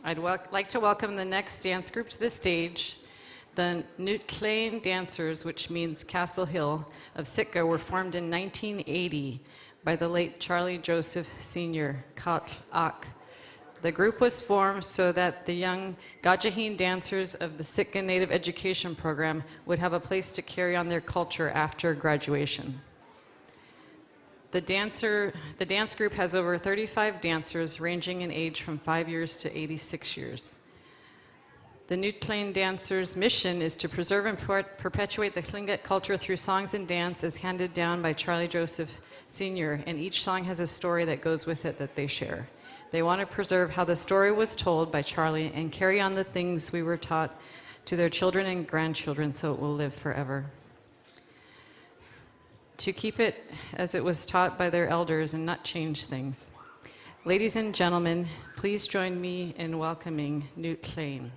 I'd like to welcome the next dance group to the stage. The Noow Tlein Dancers, which means Castle Hill, of Sitka, were formed in 1980 by the late Charlie Joseph Sr. Ak. The group was formed so that the young Gajaheen dancers of the Sitka Native Education Program would have a place to carry on their culture after graduation. The dance group has over 35 dancers ranging in age from 5 years to 86 years. The Noow Tlein Dancers' mission is to preserve and perpetuate the Tlingit culture through songs and dance as handed down by Charlie Joseph Sr., and each song has a story that goes with it that they share. They want to preserve how the story was told by Charlie and carry on the things we were taught to their children and grandchildren so it will live forever. To keep it as it was taught by their elders and not change things. Ladies and gentlemen, please join me in welcoming Noow Tlein.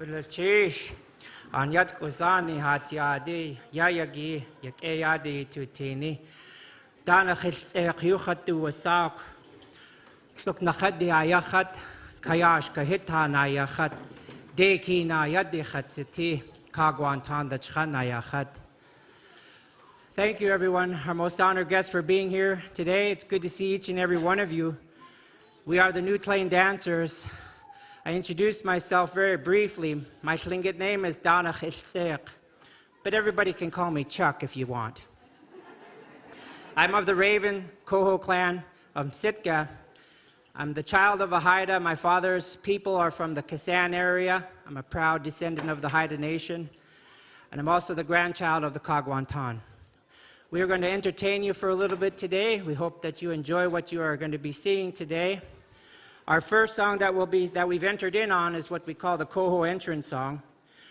Gulachish, Anyat Kozani Hatiadi, Yayagi, Yakayadi Tutini, Dana Hilsekuchatu Wasak, Tluknachad ayachat, kayash kahita nayachat, deki nayadichat siti, kagwantan dachchan ayachat. Thank you, everyone, our most honored guests, for being here today. It's good to see each and every one of you. We are the Noow Tlein Dancers. I introduced myself very briefly. My Tlingit name is Danach Ilseq, but everybody can call me Chuck if you want. I'm of the Raven Koho clan of Sitka. I'm the child of a Haida. My father's people are from the Kasan area. I'm a proud descendant of the Haida nation. And I'm also the grandchild of the Kagwantan. We are going to entertain you for a little bit today. We hope that you enjoy what you are going to be seeing today. Our first song that we've entered in on is what we call the Koho entrance song.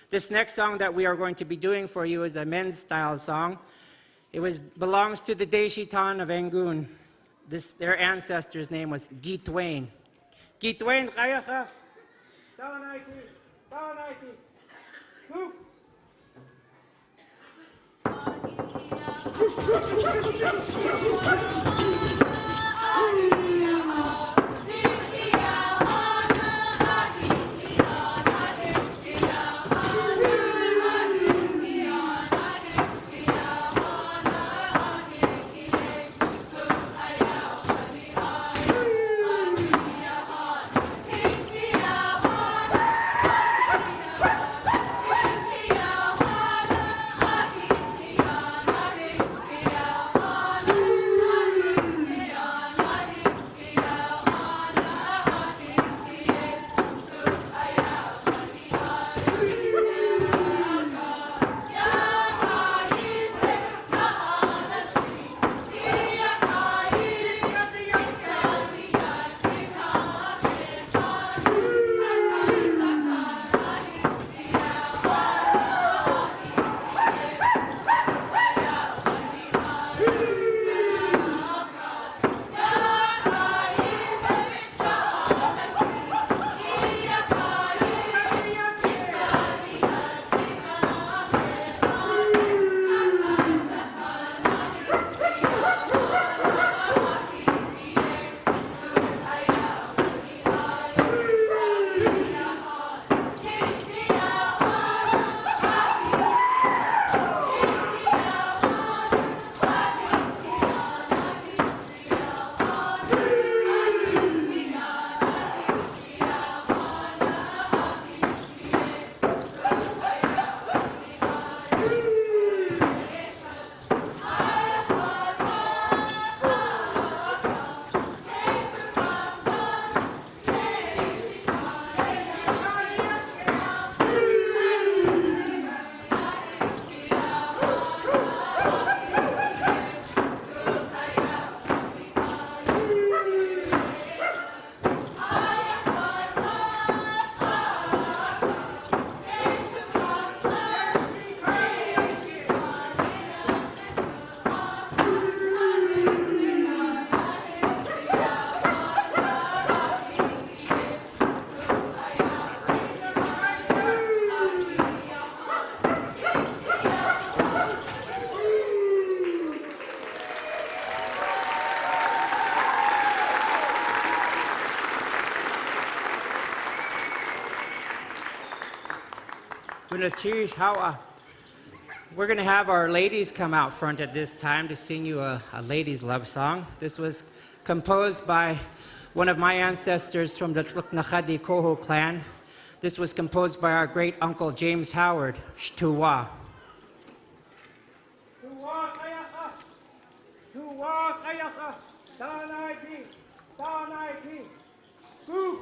This next song that we are going to be doing for you is a men's style song. It belongs to the Deshitan of Engun. Their ancestor's name was Gitwain. Gitwain, kaya ka? Tawanaki, tawanaki. Who? We're going to have our ladies come out front at this time to sing you a ladies' love song. This was composed by one of my ancestors from the Tluknachadi Koho clan. This was composed by our great uncle James Howard, Shtuwa. Tuwa kayaka, tuwa kayaka, tanaiki, tanaiki, who?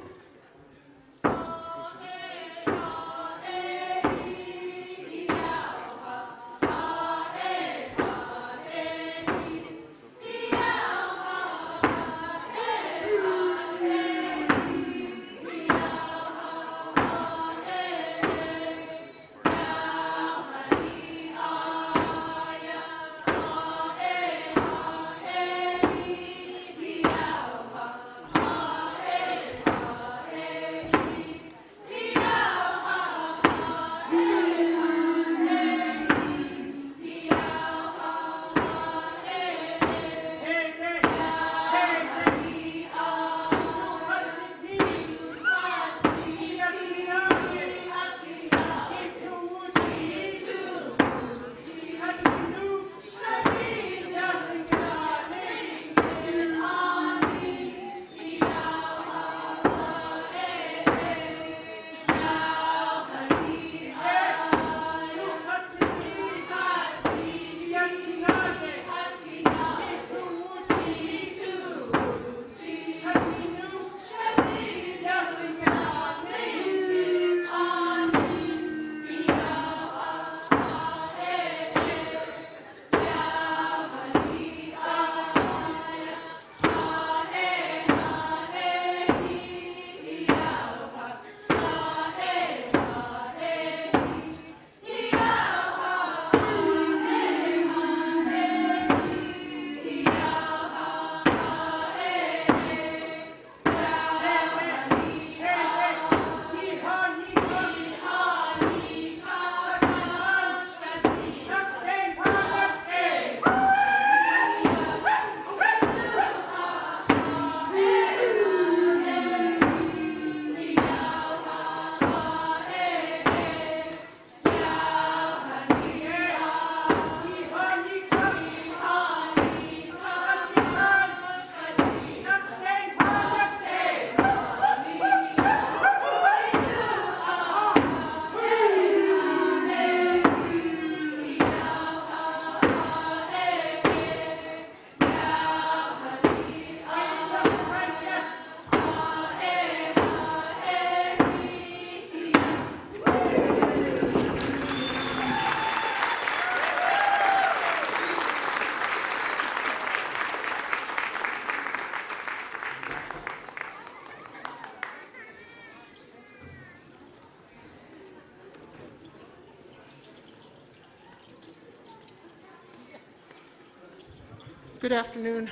Good afternoon.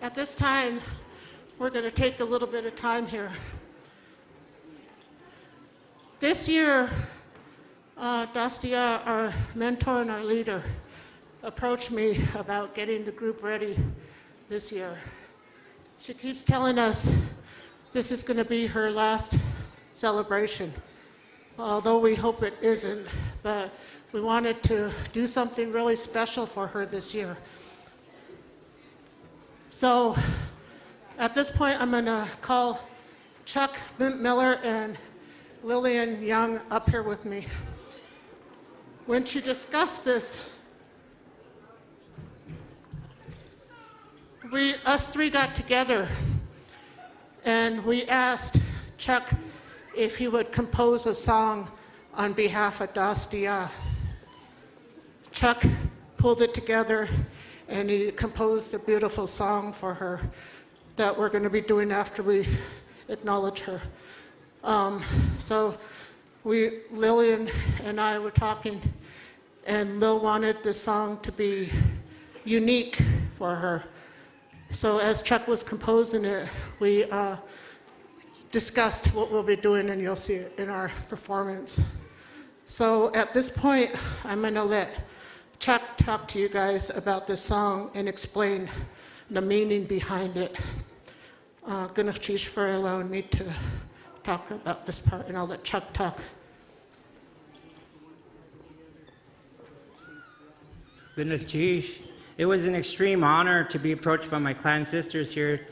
At this time, we're going to take a little bit of time here. This year, Dastia, our mentor and our leader, approached me about getting the group ready this year. She keeps telling us this is going to be her last celebration, although we hope it isn't, but we wanted to do something really special for her this year. So at this point, I'm going to call Chuck Miller and Lillian Young up here with me. When she discussed this, us three got together and we asked Chuck if he would compose a song on behalf of Dastia. Chuck pulled it together and he composed a beautiful song for her that we're going to be doing after we acknowledge her. So Lillian and I were talking, and Lil wanted the song to be unique for her. So as Chuck was composing it, we discussed what we'll be doing, and you'll see it in our performance. So at this point, I'm going to let Chuck talk to you guys about this song and explain the meaning behind it. Ganesh for allowing me to talk about this part, and I'll let Chuck talk. Ganesh, it was an extreme honor to be approached by my clan sisters here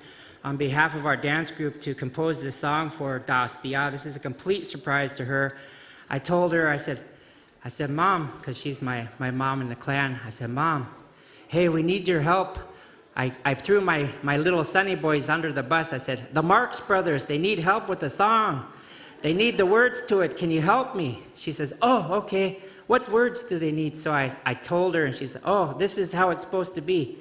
on behalf of our dance group to compose this song for Dastia. This is a complete surprise to her. I told her, I said, Mom, because she's my mom in the clan, I said, Mom, hey, we need your help. I threw my little Sunny boys under the bus. I said, the Marx Brothers, they need help with the song. They need the words to it. Can you help me? She says, oh, okay. What words do they need? So I told her, and she said, oh, this is how it's supposed to be.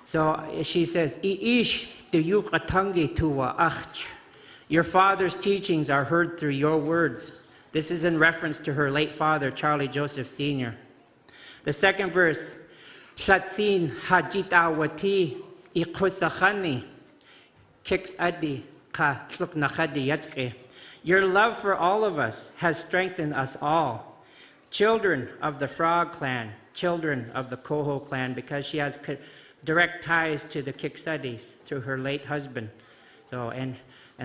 So she says, Iish tuyukatangi tuwa achch. Your father's teachings are heard through your words. This is in reference to her late father, Charlie Joseph Sr. The second verse, Shatsin hajitawati ikusachani kiks adi ka tluknachadi yatke. Your love for all of us has strengthened us all. Children of the Frog clan, children of the Koho clan, because she has direct ties to the Kiksadis through her late husband, so and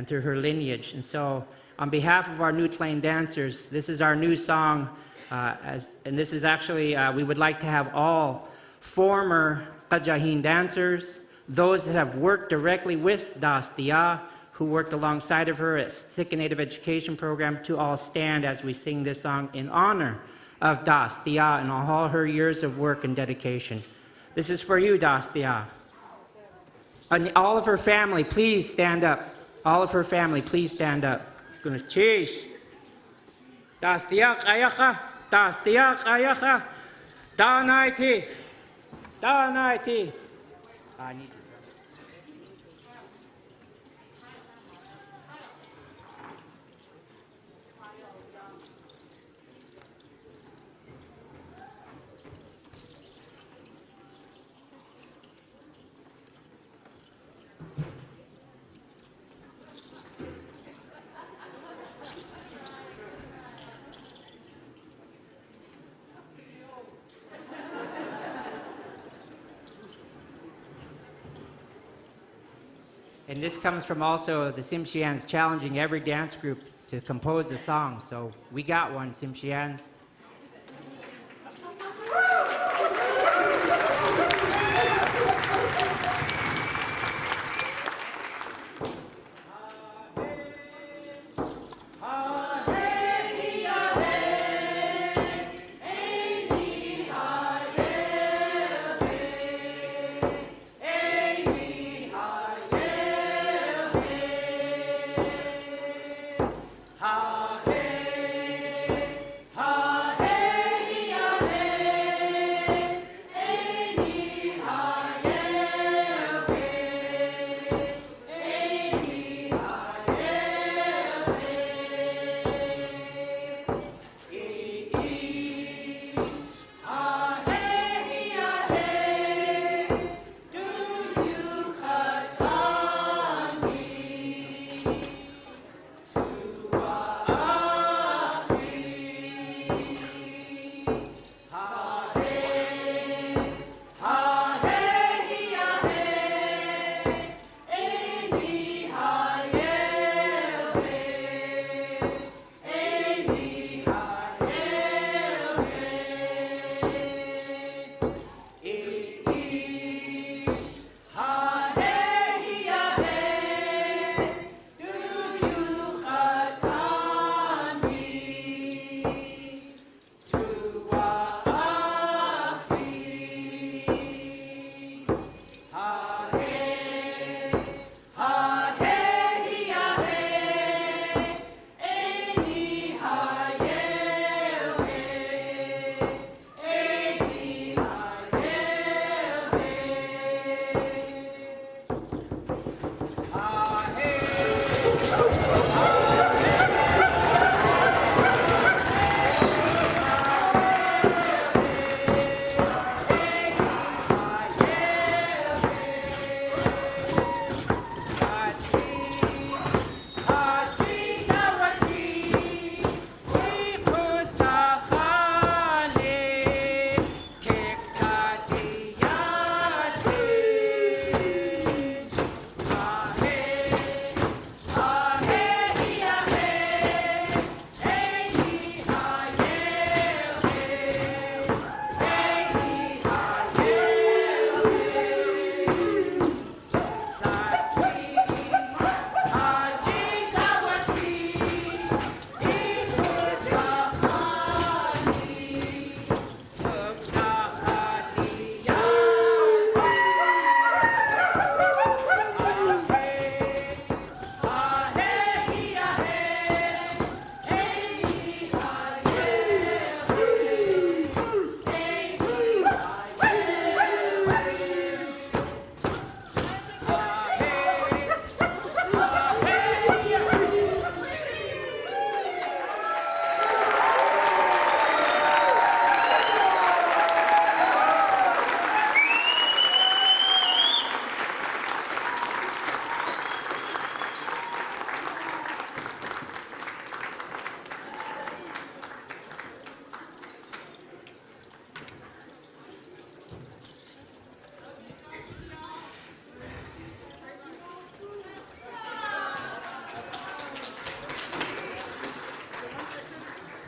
through her lineage. And so, on behalf of our Noow Tlein Dancers, this is our new song, and this is actually we would like to have all former Qajahin dancers, those that have worked directly with Dastia, who worked alongside of her at Sitka Native Education Program, to all stand as we sing this song in honor of Dastia and all her years of work and dedication. This is for you, Dastia. And all of her family, please stand up. All of her family, please stand up. Gonna cheers. Dastia ayaka, Dastia ayaka, Danaiti, Danaiti. And this comes from also the Tsimshians challenging every dance group to compose a song. So we got one, Tsimshians. Ha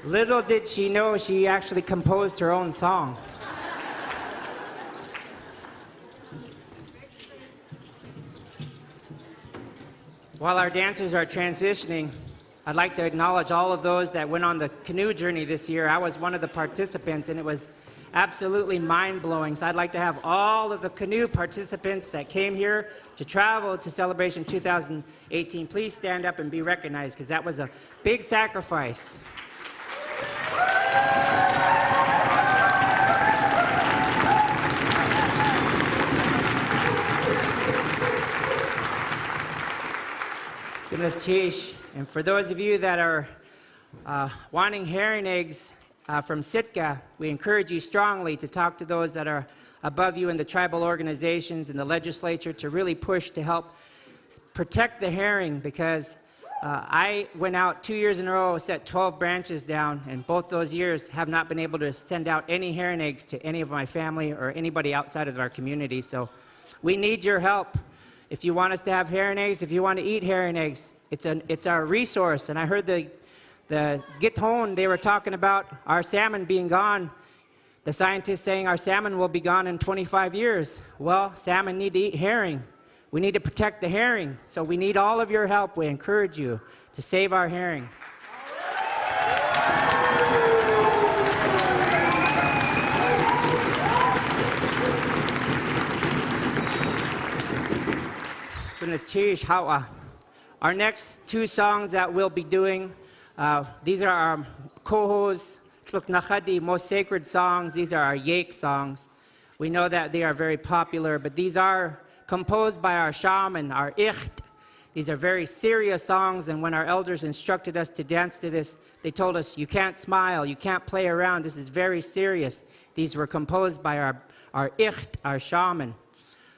Little did she know she actually composed her own song. While our dancers are transitioning, I'd like to acknowledge all of those that went on the canoe journey this year. I was one of the participants, and it was absolutely mind-blowing. So I'd like to have all of the canoe participants that came here to travel to Celebration 2018, please stand up and be recognized, because that was a big sacrifice. And for those of you that are wanting herring eggs from Sitka, we encourage you strongly to talk to those that are above you in the tribal organizations and the legislature to really push to help protect the herring, because I went out 2 years in a row, set 12 branches down, and both those years have not been able to send out any herring eggs to any of my family or anybody outside of our community. So we need your help. If you want us to have herring eggs, if you want to eat herring eggs, it's our resource. And I heard the Githon, they were talking about our salmon being gone. The scientists saying our salmon will be gone in 25 years. Well, salmon need to eat herring. We need to protect the herring. So we need all of your help. We encourage you to save our herring. Our next two songs that we'll be doing, these are our kohos, most sacred songs. These are our yake songs. We know that they are very popular, but these are composed by our shaman, our icht. These are very serious songs, and when our elders instructed us to dance to this, they told us, you can't smile, you can't play around, this is very serious. These were composed by our icht, our shaman.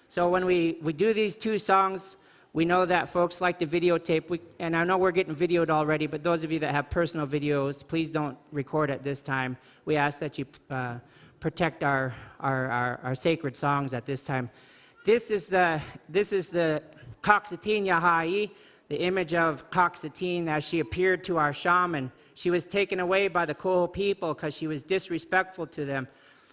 So when we do these two songs, we know that folks like to videotape, and I know we're getting videoed already, but those of you that have personal videos, please don't record at this time. We ask that you protect our sacred songs at this time. This is the Coxsatine Yahai, the image of Coxsatine as she appeared to our shaman. She was taken away by the Koho people because she was disrespectful to them,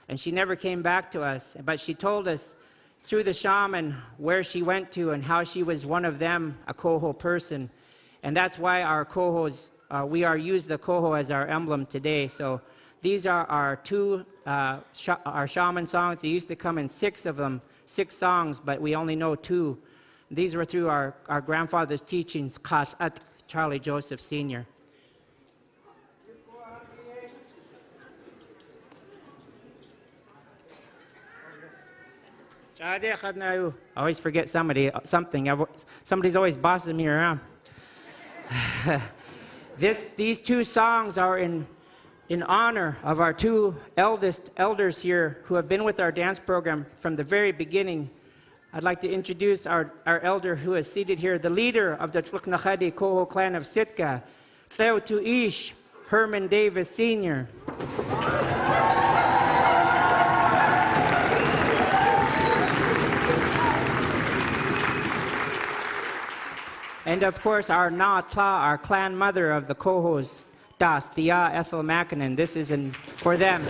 and she never came back to us. But she told us through the shaman where she went to and how she was one of them, a Koho person. And that's why our Kohos, we use the Koho as our emblem today. So these are our two, our shaman songs. They used to come in 6 of them, 6 songs, but we only know 2. These were through our grandfather's teachings, Khat Charlie Joseph Sr. I always forget something. Somebody's always bossing me around. These 2 songs are in honor of our 2 elders here who have been with our dance program from the very beginning. I'd like to introduce our elder who is seated here, the leader of the Tlingit Koho clan of Sitka, Tleu Tuish Herman Davis Sr. And of course, our Noow Tla, our clan mother of the Kohos, Das, Dia Ethel Makinen. This is for them.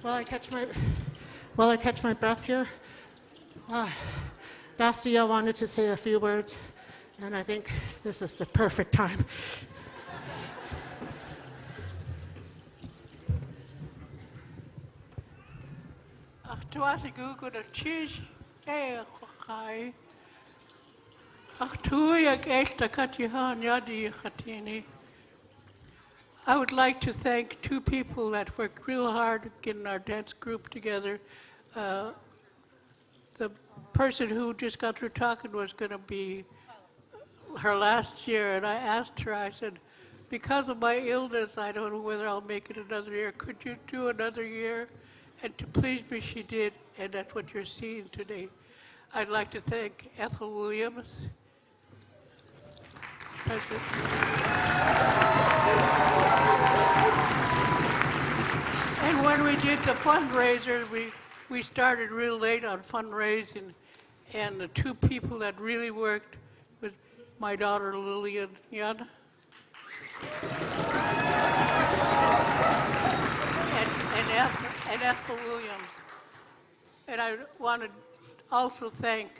While I catch my breath here, Dastia wanted to say a few words, and I think this is the perfect time. I would like to thank two people that worked real hard getting our dance group together. The person who just got through talking was going to be her last year, and I asked her, I said, because of my illness, I don't know whether I'll make it another year. Could you do another year? And to please me, she did, and that's what you're seeing today. I'd like to thank Ethel Williams. And when we did the fundraiser, we started real late on fundraising, and the two people that really worked was my daughter Lillian Young and Ethel Williams. And I want to also thank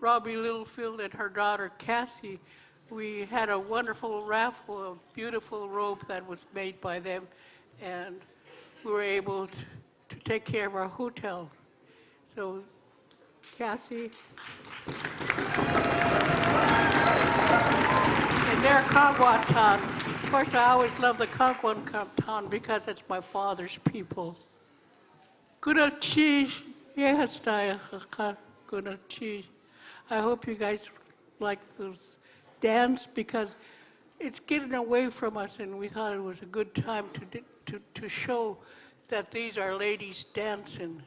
Robbie Littlefield and her daughter Cassie. We had a wonderful raffle, a beautiful robe that was made by them, and we were able to take care of our hotels. So, Cassie. And their Kagwantan. Of course, I always love the Kagwantan because it's my father's people. Gunachi, yes, Gunachi. I hope you guys like those dance because it's getting away from us, and we thought it was a good time to show that these are ladies dancing,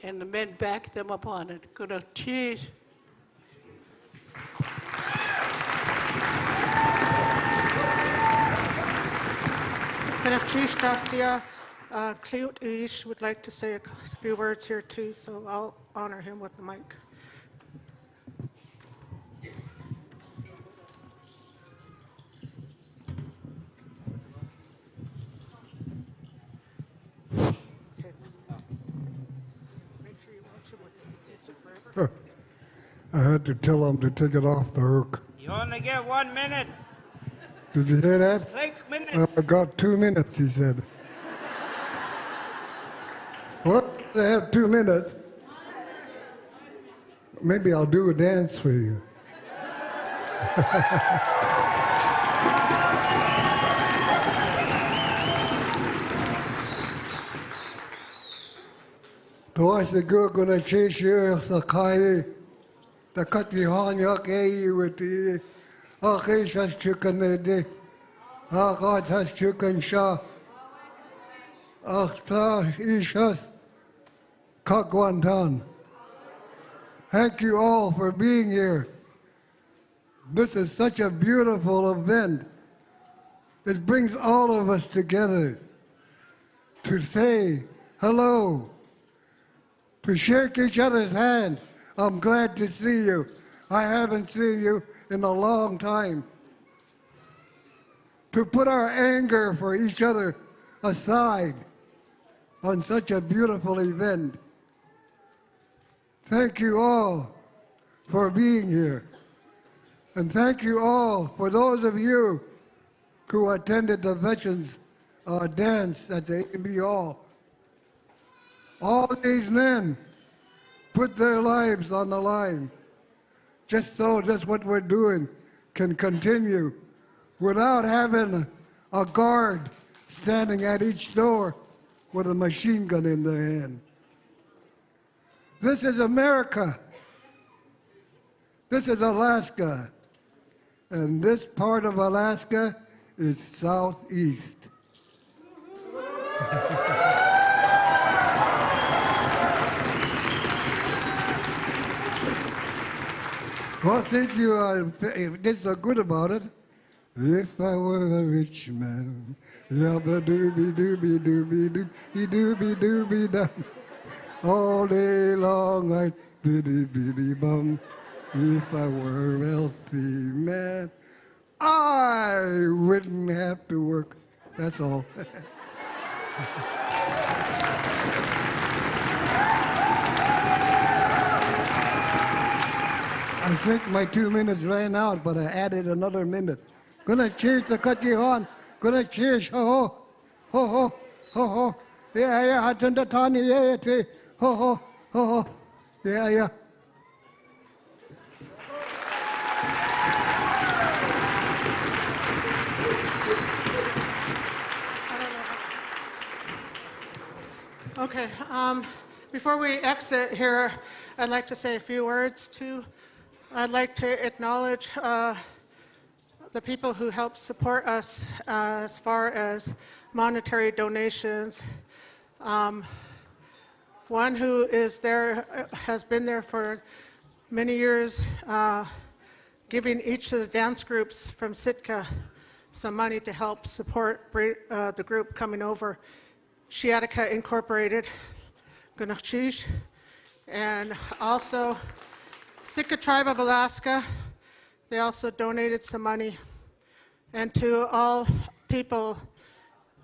and the men back them up on it. Good cheese. Benefchish Garcia, Clete Ish would like to say a few words here too, so I'll honor him with the mic. I had to tell him to take it off the hook. You only get 1 minute. Did you hear that? Like minute. I got 2 minutes, he said. What? I have 2 minutes? Maybe I'll do a dance for you. Tosh the good gonna chase you, Sakai. The cut the horn yak with the Akish has chicken day. Akat has chicken shah. Akhta Ishas Kagwantan. Thank you all for being here. This is such a beautiful event. It brings all of us together to say hello, to shake each other's hand. I'm glad to see you. I haven't seen you in a long time. To put our anger for each other aside on such a beautiful event. Thank you all for being here. And thank you all for those of you who attended the Veterans dance at the A&B Hall. All these men put their lives on the line just so just what we're doing can continue without having a guard standing at each door with a machine gun in their hand. This is America. This is Alaska. And this part of Alaska is southeast. Well, since you did so good about it, if I were a rich man, yabba dooby dooby dooby dooby dooby dooby dum, all day long I'd biddy biddy bum. If I were a wealthy man, I wouldn't have to work. That's all. I think my 2 minutes ran out, but I added another minute. Gonna cheers the Kachihan. Gonna cheers. Ho ho. Ho ho. Ho ho. Yeah, yeah. Hatunda Tani. Yeah, yeah. Tee. Ho ho. Ho ho. Yeah, yeah. Okay, before we exit here, I'd like to say a few words too. I'd like to acknowledge the people who help support us as far as monetary donations. One who is there, has been there for many years, giving each of the dance groups from Sitka some money to help support the group coming over. Sealaska Incorporated, Gunachchish, and also Sitka Tribe of Alaska. They also donated some money. And to all people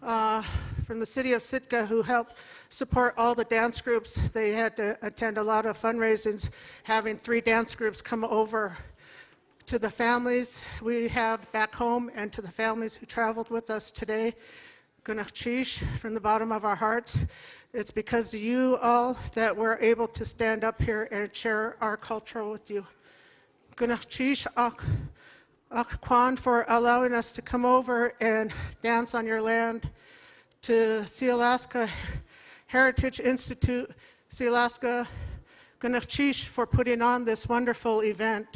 from the city of Sitka who helped support all the dance groups. They had to attend a lot of fundraisings, having 3 dance groups come over. To the families we have back home and to the families who traveled with us today, Gunachchish, from the bottom of our hearts. It's because of you all that we're able to stand up here and share our culture with you. Gunachchish Kwan for allowing us to come over and dance on your land. To Sealaska Heritage Institute, Sealaska Gunachchish for putting on this wonderful event.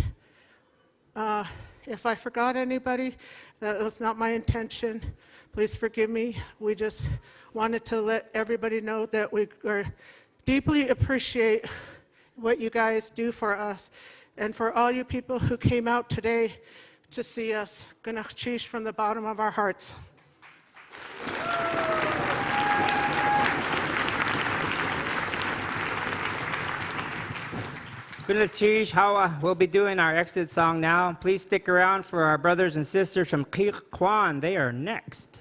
If I forgot anybody, that was not my intention. Please forgive me. We just wanted to let everybody know that we deeply appreciate what you guys do for us. And for all you people who came out today to see us, Gunachchish from the bottom of our hearts. Gunachchish, Hawa, we'll be doing our exit song now. Please stick around for our brothers and sisters from Kwan. They are next.